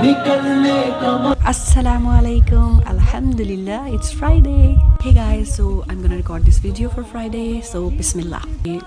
Assalamu alaikum. Alhamdulillah, it's Friday. Hey guys, so I'm gonna record this video for Friday. So Bismillah.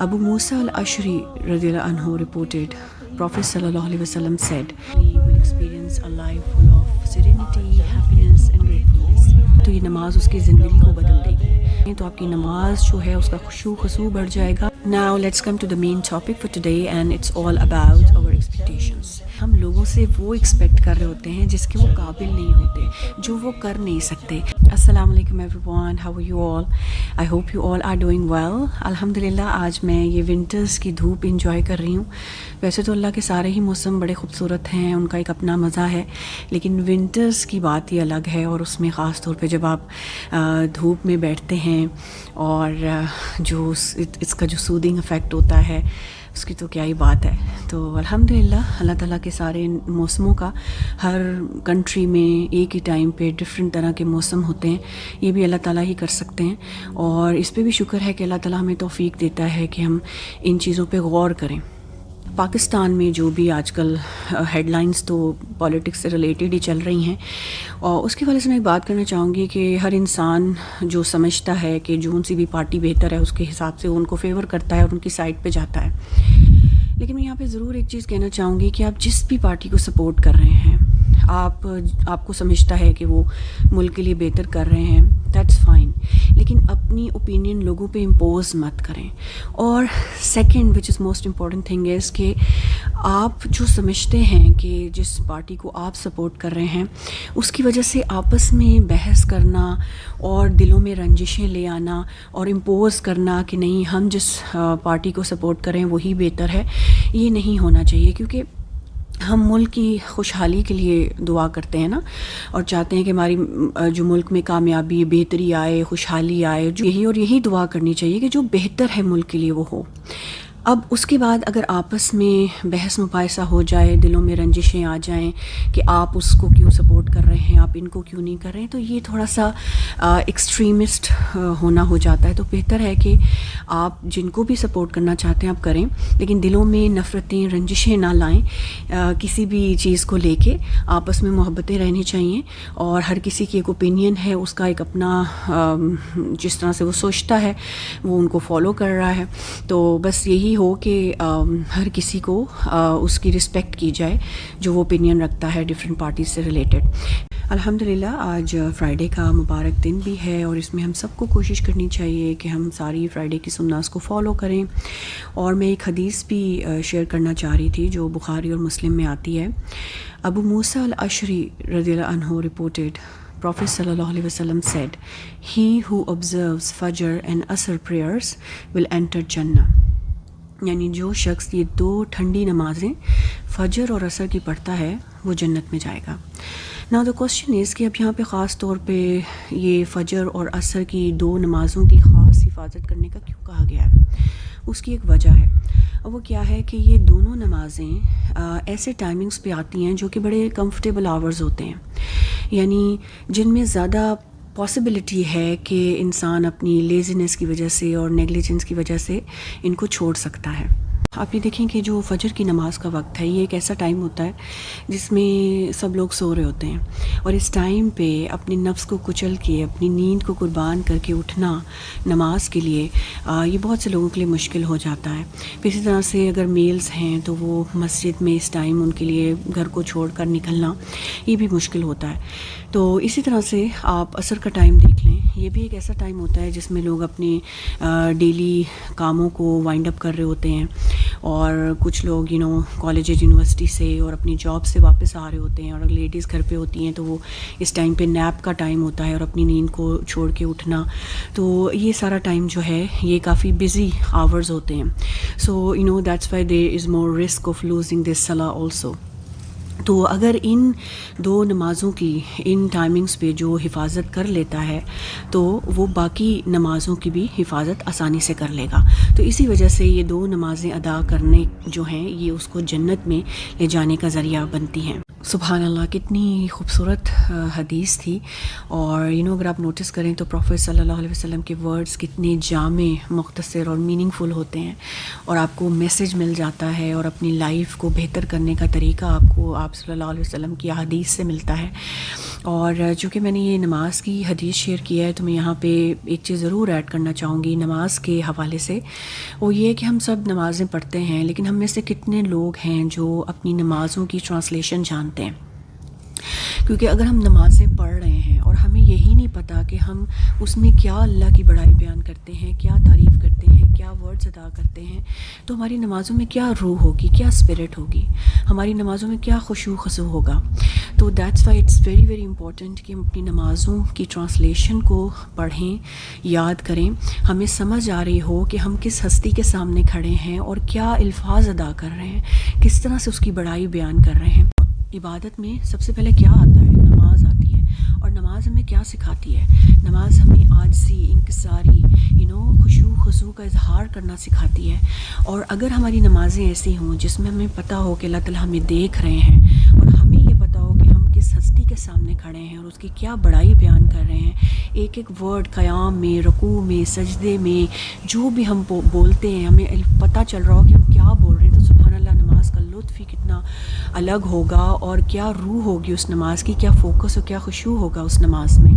Abu Musa al-Ashri radiyallahu anhu reported, Prophet sallallahu alaihi wasallam said, we will experience a life full of serenity, happiness and gratefulness. تو یہ نماز اس کی زندگی کو بدل دے گی, تو آپ کی نماز جو ہے اس کا خشوع خضوع بڑھ جائے گا. Now let's come to the main topic for today and it's all about our expectations. ہم لوگوں سے وہ ایکسپیکٹ کر رہے ہوتے ہیں جس کے وہ قابل نہیں ہوتے, جو وہ کر نہیں سکتے. السلام علیکم everyone, how are you all? I hope you all are doing well. الحمدللہ آج میں یہ ونٹرز کی دھوپ انجوائے کر رہی ہوں. ویسے تو اللہ کے سارے ہی موسم بڑے خوبصورت ہیں, ان کا ایک اپنا مزہ ہے, لیکن ونٹرز کی بات ہی الگ ہے, اور اس میں خاص طور پہ جب آپ دھوپ میں بیٹھتے ہیں اور جو اس کا جو سودنگ افیکٹ ہوتا ہے اس کی تو کیا ہی بات ہے. تو الحمدللہ اللہ تعالیٰ کے سارے موسموں کا ہر کنٹری میں ایک ہی ٹائم پہ ڈفرینٹ طرح کے موسم ہوتے ہیں, یہ بھی اللہ تعالیٰ ہی کر سکتے ہیں, اور اس پہ بھی شکر ہے کہ اللہ تعالیٰ ہمیں توفیق دیتا ہے کہ ہم ان چیزوں پہ غور کریں. پاکستان میں جو بھی آج کل ہیڈ لائنز تو پولیٹکس سے ریلیٹڈ ہی چل رہی ہیں, اور اس کے حوالے سے میں ایک بات کرنا چاہوں گی کہ ہر انسان جو سمجھتا ہے کہ جو سی بھی پارٹی بہتر ہے اس کے حساب سے ان کو فیور کرتا ہے اور ان کی سائڈ پہ جاتا ہے. لیکن میں یہاں پہ ضرور ایک چیز کہنا چاہوں گی کہ آپ جس بھی پارٹی کو سپورٹ کر رہے ہیں, آپ کو سمجھتا ہے کہ وہ ملک کے لیے بہتر کر رہے ہیں, دیٹس فائن, لیکن اپنی اوپینین لوگوں پہ امپوز مت کریں. اور second which is most important thing is کہ آپ جو سمجھتے ہیں کہ جس پارٹی کو آپ سپورٹ کر رہے ہیں اس کی وجہ سے آپس میں بحث کرنا اور دلوں میں رنجشیں لے آنا اور امپوز کرنا کہ نہیں ہم جس پارٹی کو سپورٹ کریں وہی بہتر ہے, یہ نہیں ہونا چاہیے. کیونکہ ہم ملک کی خوشحالی کے لیے دعا کرتے ہیں نا, اور چاہتے ہیں کہ ہماری جو ملک میں کامیابی بہتری آئے, خوشحالی آئے, جو یہی دعا کرنی چاہیے کہ جو بہتر ہے ملک کے لیے وہ ہو. اب اس کے بعد اگر آپس میں بحث مباحثہ ہو جائے, دلوں میں رنجشیں آ جائیں کہ آپ اس کو کیوں سپورٹ کر رہے ہیں, آپ ان کو کیوں نہیں کر رہے ہیں, تو یہ تھوڑا سا ایکسٹریمسٹ ہونا ہو جاتا ہے. تو بہتر ہے کہ آپ جن کو بھی سپورٹ کرنا چاہتے ہیں آپ کریں, لیکن دلوں میں نفرتیں رنجشیں نہ لائیں. کسی بھی چیز کو لے کے آپس میں محبتیں رہنی چاہیے, اور ہر کسی کی ایک اوپینین ہے, اس کا ایک اپنا جس طرح سے وہ سوچتا ہے وہ ان کو فالو کر رہا ہے. تو بس یہی ہو کہ ہر کسی کو اس کی رسپیکٹ کی جائے جو وہ اوپینین رکھتا ہے ڈفرینٹ پارٹیز سے ریلیٹڈ. الحمدللہ آج فرائیڈے کا مبارک دن بھی ہے, اور اس میں ہم سب کو کوشش کرنی چاہیے کہ ہم ساری فرائیڈے کی سنت کو فالو کریں. اور میں ایک حدیث بھی شیئر کرنا چاہ رہی تھی جو بخاری اور مسلم میں آتی ہے. ابو موسیٰ الاشری رضی اللہ عنہ reported, Prophet sallallahu alaihi wasallam said, he who observes Fajr and Asr prayers will enter Jannah. یعنی جو شخص یہ دو ٹھنڈی نمازیں فجر اور عصر کی پڑھتا ہے وہ جنت میں جائے گا. Now the question is کہ اب یہاں پہ خاص طور پہ یہ فجر اور عصر کی دو نمازوں کی خاص حفاظت کرنے کا کیوں کہا گیا ہے؟ اس کی ایک وجہ ہے, اور وہ کیا ہے کہ یہ دونوں نمازیں ایسے ٹائمنگز پہ آتی ہیں جو کہ بڑے کمفرٹیبل آورز ہوتے ہیں, یعنی جن میں زیادہ پاسبلٹی ہے کہ انسان اپنی لیزینس کی وجہ سے اور نیگلیجنس کی وجہ سے ان کو چھوڑ سکتا ہے. آپ یہ دیکھیں کہ جو فجر کی نماز کا وقت ہے یہ ایک ایسا ٹائم ہوتا ہے جس میں سب لوگ سو رہے ہوتے ہیں, اور اس ٹائم پہ اپنے نفس کو کچل کے اپنی نیند کو قربان کر کے اٹھنا نماز کے لیے یہ بہت سے لوگوں کے لیے مشکل ہو جاتا ہے. اسی طرح سے اگر میلز ہیں تو وہ مسجد میں اس ٹائم ان کے لیے گھر کو چھوڑ کر نکلنا یہ بھی مشکل ہوتا ہے. تو اسی طرح سے آپ عصر کا ٹائم دیکھ لیں, یہ بھی ایک ایسا ٹائم ہوتا ہے جس میں لوگ اپنے ڈیلی کاموں کو وائنڈ اپ کر رہے ہوتے ہیں, اور کچھ لوگ کالج یونیورسٹی سے اور اپنی جاب سے واپس آ رہے ہوتے ہیں, اور اگر لیڈیز گھر پہ ہوتی ہیں تو وہ اس ٹائم پہ نیپ کا ٹائم ہوتا ہے اور اپنی نیند کو چھوڑ کے اٹھنا. تو یہ سارا ٹائم جو ہے یہ کافی بزی آورز ہوتے ہیں. So that's why there is more risk of losing this صلاح آلسو. تو اگر ان دو نمازوں کی ان ٹائمنگز پہ جو حفاظت کر لیتا ہے تو وہ باقی نمازوں کی بھی حفاظت آسانی سے کر لے گا. تو اسی وجہ سے یہ دو نمازیں ادا کرنے جو ہیں یہ اس کو جنت میں لے جانے کا ذریعہ بنتی ہیں. سبحان اللہ، کتنی خوبصورت حدیث تھی. اور اگر آپ نوٹس کریں تو پروفیٹ صلی اللہ علیہ وسلم کے ورڈز کتنے جامع، مختصر اور میننگ فل ہوتے ہیں، اور آپ کو میسج مل جاتا ہے اور اپنی لائف کو بہتر کرنے کا طریقہ آپ صلی اللہ علیہ وسلم کی حدیث سے ملتا ہے. اور چونکہ میں نے یہ نماز کی حدیث شیئر کیا ہے تو میں یہاں پہ ایک چیز ضرور ایڈ کرنا چاہوں گی نماز کے حوالے سے. وہ یہ کہ ہم سب نمازیں پڑھتے ہیں، لیکن ہم میں سے کتنے لوگ ہیں جو اپنی نمازوں کی ٹرانسلیشن جانتے ہیں؟ کیونکہ اگر ہم نمازیں پڑھ رہے ہیں اور ہمیں یہی نہیں پتہ کہ ہم اس میں کیا اللہ کی بڑائی بیان کرتے ہیں، کیا تعریف کرتے ہیں، کیا ورڈز ادا کرتے ہیں، تو ہماری نمازوں میں کیا روح ہوگی، کیا اسپرٹ ہوگی، ہماری نمازوں میں کیا خشوع خضوع ہوگا. تو that's why it's very very important کہ ہم اپنی نمازوں کی ٹرانسلیشن کو پڑھیں، یاد کریں، ہمیں سمجھ آ رہی ہو کہ ہم کس ہستی کے سامنے کھڑے ہیں اور کیا الفاظ ادا کر رہے ہیں، کس طرح سے اس کی بڑائی بیان کر رہے ہیں. عبادت میں سب سے پہلے کیا آتا ہے؟ نماز آتی ہے. اور نماز ہمیں کیا سکھاتی ہے؟ نماز ہمیں عاجزی، انکساری، خشوع خضوع کا اظہار کرنا سکھاتی ہے. اور اگر ہماری نمازیں ایسی ہوں جس میں ہمیں پتہ ہو کہ اللہ تعالیٰ ہمیں دیکھ رہے ہیں اور ہمیں یہ پتہ ہو کہ ہم کس ہستی کے سامنے کھڑے ہیں اور اس کی کیا بڑائی بیان کر رہے ہیں، ایک ایک ورڈ قیام میں، رکوع میں، سجدے میں جو بھی ہم بولتے ہیں ہمیں پتہ چل رہا ہو کہ ہم کیا بول رہے ہیں، تو سبحان اللہ نماز کا لطف ہی کتنا الگ ہوگا اور کیا روح ہوگی اس نماز کی، کیا فوکس اور کیا خشوع ہوگا اس نماز میں.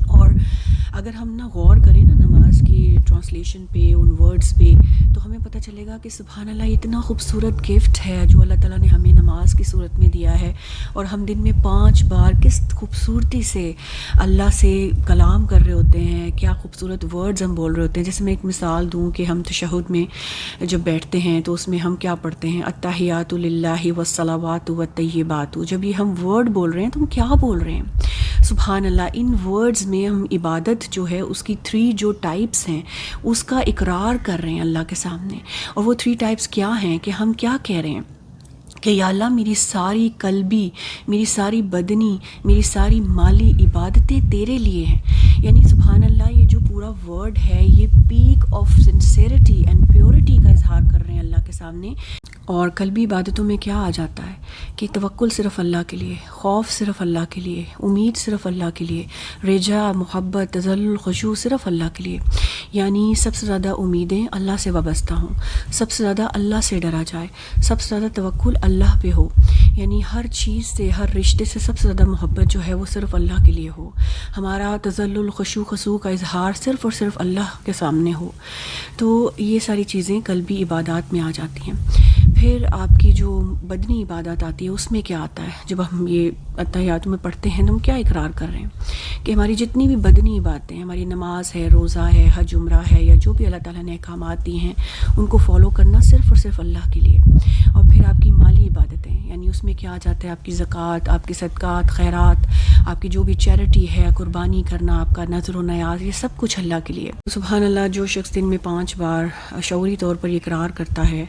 اور اگر ہم غور کریں نماز کی ٹرانسلیشن پہ، ان ورڈز پہ، تو ہمیں پتہ چلے گا کہ سبحان اللہ اتنا خوبصورت گفٹ ہے جو اللہ تعالیٰ نے ہمیں نماز کی صورت میں دیا ہے. اور ہم دن میں 5 بار کس خوبصورتی سے اللہ سے کلام کر رہے ہوتے ہیں، کیا خوبصورت ورڈز ہم بول رہے ہوتے ہیں. جیسے میں ایک مثال دوں کہ ہم تشہد میں جب بیٹھتے ہیں تو اس میں ہم کیا پڑھتے ہیں؟ التحیات للہ والصلوات والطیبات. جب یہ ہم ورڈ بول رہے ہیں تو ہم کیا بول رہے ہیں؟ سبحان اللہ، ان ورڈز میں ہم عبادت جو ہے اس کی 3 جو ٹائپس ہیں اس کا اقرار کر رہے ہیں اللہ کے سامنے. اور وہ 3 ٹائپس کیا ہیں کہ ہم کیا کہہ رہے ہیں کہ یا اللہ میری ساری قلبی، میری ساری بدنی، میری ساری مالی عبادتیں تیرے لیے ہیں. یعنی سبحان اللہ یہ جو پورا ورڈ ہے یہ peak of sincerity and purity کا اظہار کر رہے ہیں اللہ کے سامنے. اور قلبی عبادتوں میں کیا آ جاتا ہے کہ توکل صرف اللہ کے لیے، خوف صرف اللہ کے لیے، امید صرف اللہ کے لیے، رجا، محبت، تذلل، خشوع صرف اللہ کے لیے. یعنی سب سے زیادہ امیدیں اللہ سے وابستہ ہوں، سب سے زیادہ اللہ سے ڈرا جائے، سب سے زیادہ توکل اللہ پہ ہو. یعنی ہر چیز سے، ہر رشتے سے سب سے زیادہ محبت جو ہے وہ صرف اللہ کے لیے ہو. ہمارا تذلل، خشوع خضوع کا اظہار صرف اور صرف اللہ کے سامنے ہو. تو یہ ساری چیزیں قلبی عبادات میں آ جاتی ہیں. پھر آپ کی جو بدنی عبادت آتی ہے اس میں کیا آتا ہے؟ جب ہم یہ التحیات میں پڑھتے ہیں تو ہم کیا اقرار کر رہے ہیں کہ ہماری جتنی بھی بدنی عبادتیں ہیں، ہماری نماز ہے، روزہ ہے، حج عمرہ ہے، یا جو بھی اللہ تعالیٰ نے احکامات دی ہیں ان کو فالو کرنا صرف اور صرف اللہ کے لیے. اور پھر آپ کی مالی عبادتیں، یعنی اس میں کیا آ جاتا ہے؟ آپ کی زکوٰۃ، آپ کی صدقات، خیرات، آپ کی جو بھی چیریٹی ہے، قربانی کرنا، آپ کا نذر و نیاز، یہ سب کچھ اللہ کے لیے. سبحان اللہ، جو شخص دن میں 5 بار شعوری طور پر یہ اقرار کرتا ہے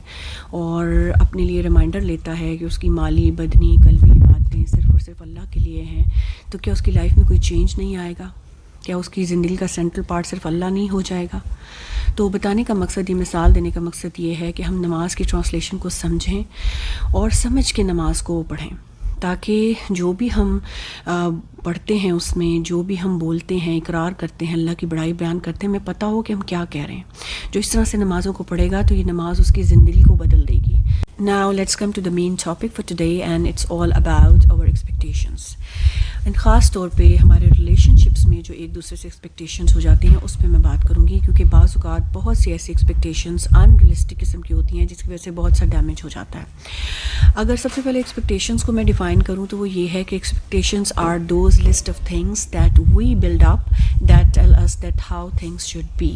اور اپنے لیے ریمائنڈر لیتا ہے کہ اس کی مالی، بدنی، قلبی باتیں صرف اور صرف اللہ کے لیے ہیں، تو کیا اس کی لائف میں کوئی چینج نہیں آئے گا؟ کیا اس کی زندگی کا سینٹرل پارٹ صرف اللہ نہیں ہو جائے گا؟ تو بتانے کا مقصد، یہ مثال دینے کا مقصد یہ ہے کہ ہم نماز کی ٹرانسلیشن کو سمجھیں اور سمجھ کے نماز کو پڑھیں، تاکہ جو بھی ہم پڑھتے ہیں اس میں جو بھی ہم بولتے ہیں، اقرار کرتے ہیں، اللہ کی بڑائی بیان کرتے ہیں، ہمیں پتہ ہو کہ ہم کیا کہہ رہے ہیں. جو اس طرح سے نمازوں کو پڑھے گا تو یہ نماز اس کی زندگی کو بدل دے گی. Now let's come to the main topic for today, and it's all about our expectations. And خاص طور پہ ہمارے ریلیشن شپس میں جو ایک دوسرے سے ایکسپیکٹیشنس ہو جاتی ہیں اس پہ میں بات کروں گی، کیونکہ بعض اوقات بہت سی ایسی ایکسپیکٹیشنس ان ریئلسٹک قسم کی ہوتی ہیں جس کی وجہ سے بہت سا ڈیمیج ہو جاتا ہے. اگر سب سے پہلے ایکسپیکٹیشنس کو میں ڈیفائن کروں تو وہ یہ ہے کہ expectations are those list of things that we build up that tell us that how things should be.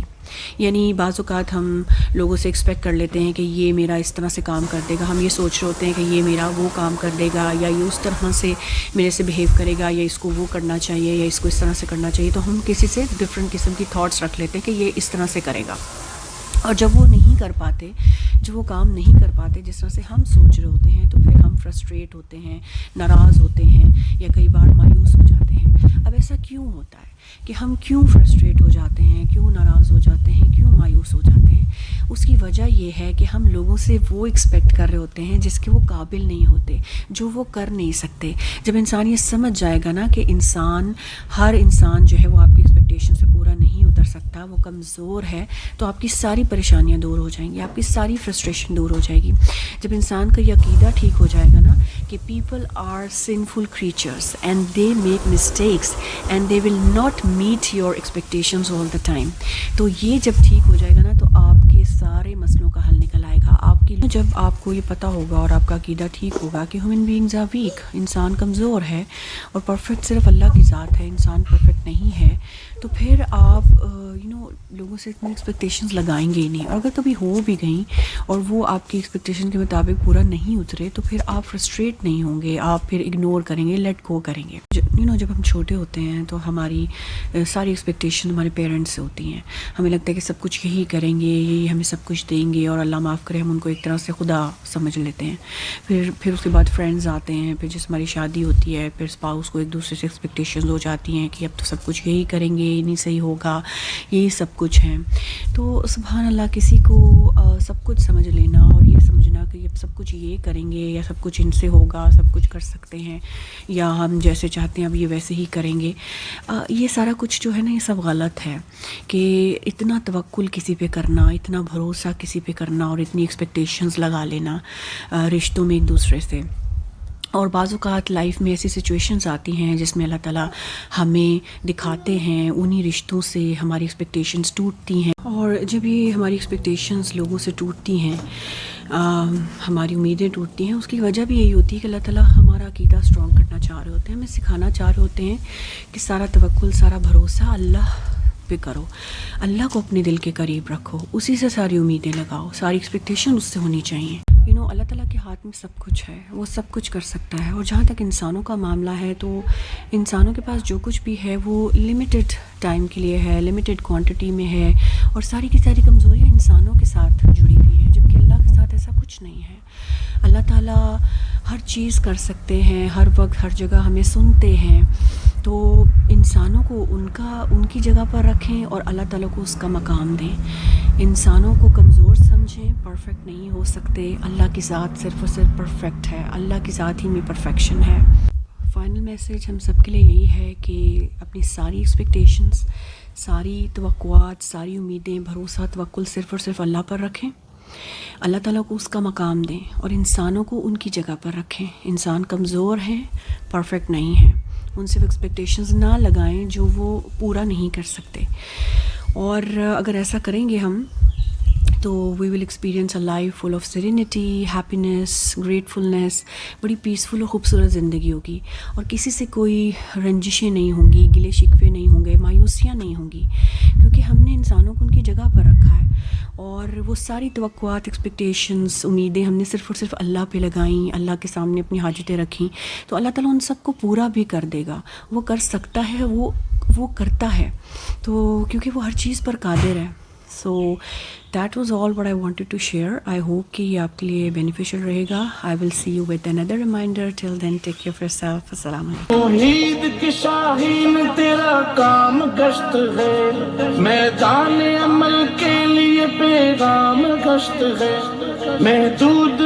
یعنی بعض اوقات ہم لوگوں سے ایکسپیکٹ کر لیتے ہیں کہ یہ میرا اس طرح سے کام کر دے گا، ہم یہ سوچ رہے ہوتے ہیں کہ یہ میرا وہ کام کر دے گا، یا یہ اس طرح سے میرے سے بیہیو کرے گا، یا اس کو وہ کرنا چاہیے، یا اس کو اس طرح سے کرنا چاہیے. تو ہم کسی سے ڈفرینٹ قسم کی تھاٹس رکھ لیتے ہیں کہ یہ اس طرح سے کرے گا. اور جب وہ نہیں کر پاتے جو وہ کام نہیں کر پاتے جس طرح سے ہم سوچ رہے ہوتے ہیں، تو پھر ہم فرسٹریٹ ہوتے ہیں، ناراض ہوتے ہیں یا کئی بار مایوس ہو جاتے ہیں۔ اب ایسا کیوں ہوتا ہے کہ ہم کیوں فرسٹریٹ ہو جاتے ہیں، کیوں ناراض ہو جاتے ہیں، کیوں مایوس ہو جاتے ہیں؟ اس کی وجہ یہ ہے کہ ہم لوگوں سے وہ ایکسپیکٹ کر رہے ہوتے ہیں جس کے وہ قابل نہیں ہوتے، جو وہ کر نہیں سکتے۔ جب انسان یہ سمجھ جائے گا نا کہ ہر انسان جو ہے وہ آپ کی ایکسپیکٹیشن سے پورا نہیں اتر سکتا، وہ کمزور ہے، تو آپ کی ساری پریشانیاں دور ہو جائیں گی، آپ کی ساری فرسٹریشن دور ہو جائے گی۔ جب انسان کا یہ عقیدہ ٹھیک ہو جائے گا نا کہ people are sinful creatures and they make mistakes and they will not meet your expectations all the time, تو یہ جب ٹھیک ہو جائے گا نا تو آپ کے سارے مسئلوں کا حل نکل آئے گا۔ جب آپ کو یہ پتہ ہوگا اور آپ کا عقیدہ ٹھیک ہوگا کہ ہیومن بینگز آر ویک، انسان کمزور ہے اور پرفیکٹ صرف اللہ کی ذات ہے، انسان پرفیکٹ نہیں ہے، تو پھر آپ لوگوں سے اتنی ایکسپیکٹیشنز لگائیں گے ہی نہیں، اور اگر کبھی ہو بھی گئیں اور وہ آپ کی ایکسپیکٹیشن کے مطابق پورا نہیں اترے تو پھر آپ فرسٹریٹ نہیں ہوں گے، آپ پھر اگنور کریں گے، لیٹ گو کریں گے۔ جب ہم چھوٹے ہوتے ہیں تو ہماری ساری ایکسپیکٹیشن ہمارے پیرنٹس سے ہوتی ہیں، ہمیں لگتا ہے کہ سب کچھ یہی کریں گے، یہی ہمیں سب کچھ دیں گے، اور اللہ معاف کرے ہم ان کو ایک طرح سے خدا سمجھ لیتے ہیں۔ پھر اس کے بعد فرینڈز آتے ہیں، پھر جس ہماری شادی ہوتی ہے، پھر اسپاؤس کو ایک دوسرے سے ایکسپیکٹیشنز ہو جاتی ہیں کہ اب تو سب کچھ یہی کریں گے، یہ نہیں صحیح ہوگا، یہی سب کچھ ہے۔ تو سبحان اللہ، کسی کو سب کچھ سمجھ لینا اور یہ سمجھنا کہ اب سب کچھ یہ کریں گے یا سب کچھ ان سے ہوگا، سب کچھ کر سکتے ہیں، یا ہم جیسے چاہتے ہیں اب یہ ویسے ہی کریں گے، یہ سارا کچھ جو ہے نا یہ سب غلط ہے۔ کہ اتنا توکل کسی پہ کرنا، اتنا بھروسہ کسی پہ کرنا اور اتنی ایکسپیکٹیشنز لگا لینا رشتوں میں ایک دوسرے سے، اور بعض اوقات لائف میں ایسی سچویشنز آتی ہیں جس میں اللہ تعالیٰ ہمیں دکھاتے ہیں، انہی رشتوں سے ہماری ایکسپیکٹیشنز ٹوٹتی ہیں، اور جب یہ ہماری ایکسپیکٹیشنز لوگوں سے ٹوٹتی ہیں، ہماری امیدیں ٹوٹتی ہیں، اس کی وجہ بھی یہی ہوتی ہے کہ اللہ تعالیٰ ہمارا عقیدہ اسٹرانگ کرنا چاہ رہے ہوتے ہیں، ہمیں سکھانا چاہ رہے ہوتے ہیں کہ سارا توکل، سارا بھروسہ اللہ پہ کرو، اللہ کو اپنے دل کے قریب رکھو، اسی سے ساری امیدیں لگاؤ، ساری ایکسپیکٹیشن اس سے ہونی چاہیے۔ اللہ تعالیٰ کے ہاتھ میں سب کچھ ہے، وہ سب کچھ کر سکتا ہے، اور جہاں تک انسانوں کا معاملہ ہے تو انسانوں کے پاس جو کچھ بھی ہے وہ لمیٹڈ ٹائم کے لیے ہے، لمیٹڈ کوانٹٹی میں ہے، اور ساری کی ساری کمزوریاں انسانوں کے ساتھ جڑی ہوئی ہیں، جبکہ اللہ کے ساتھ ایسا کچھ نہیں ہے۔ اللہ تعالیٰ ہر چیز کر سکتے ہیں، ہر وقت ہر جگہ ہمیں سنتے ہیں، تو انسانوں کو ان کی جگہ پر رکھیں اور اللہ تعالیٰ کو اس کا مقام دیں۔ انسانوں کو کمزور سمجھیں، پرفیکٹ نہیں ہو سکتے، اللہ کی ذات صرف اور صرف پرفیکٹ ہے، اللہ کی ذات ہی میں پرفیکشن ہے۔ فائنل میسیج ہم سب کے لیے یہی ہے کہ اپنی ساری ایکسپیکٹیشنز، ساری توقعات، ساری امیدیں، بھروسہ، توکل صرف اور صرف اللہ پر رکھیں، اللہ تعالیٰ کو اس کا مقام دیں، اور انسانوں کو ان کی جگہ پر رکھیں۔ انسان کمزور ہیں، پرفیکٹ نہیں ہیں، ان سے ایکسپیکٹیشنز نہ لگائیں جو وہ پورا نہیں کر سکتے، اور اگر ایسا کریں گے ہم تو we will experience a life full of serenity, happiness, gratefulness, بڑی پیسفل اور خوبصورت زندگی ہوگی، اور کسی سے کوئی رنجشیں نہیں ہوں گی، گلے شکوے نہیں ہوں گے، مایوسیاں نہیں ہوں گی، کیونکہ ہم نے انسانوں کو ان کی جگہ پر رکھا ہے، اور وہ ساری توقعات، ایکسپیکٹیشنز، امیدیں ہم نے صرف اور صرف اللہ پہ لگائیں، اللہ کے سامنے اپنی حاجتیں رکھیں، تو اللہ تعالیٰ ان سب کو پورا بھی کر دے گا، وہ کر سکتا ہے، وہ کرتا ہے، تو کیونکہ وہ ہر چیز پر قادر ہے۔ So that was all what I wanted to share. I hope کہ یہ آپ کے لیے beneficial رہے گا. I will see you with another reminder. Till then, take care of yourself. السلام علیکم. توحید کی شاہین تیرا کام گشت ہے، میدان عمل کے لیے پیغام گشت ہے، محدود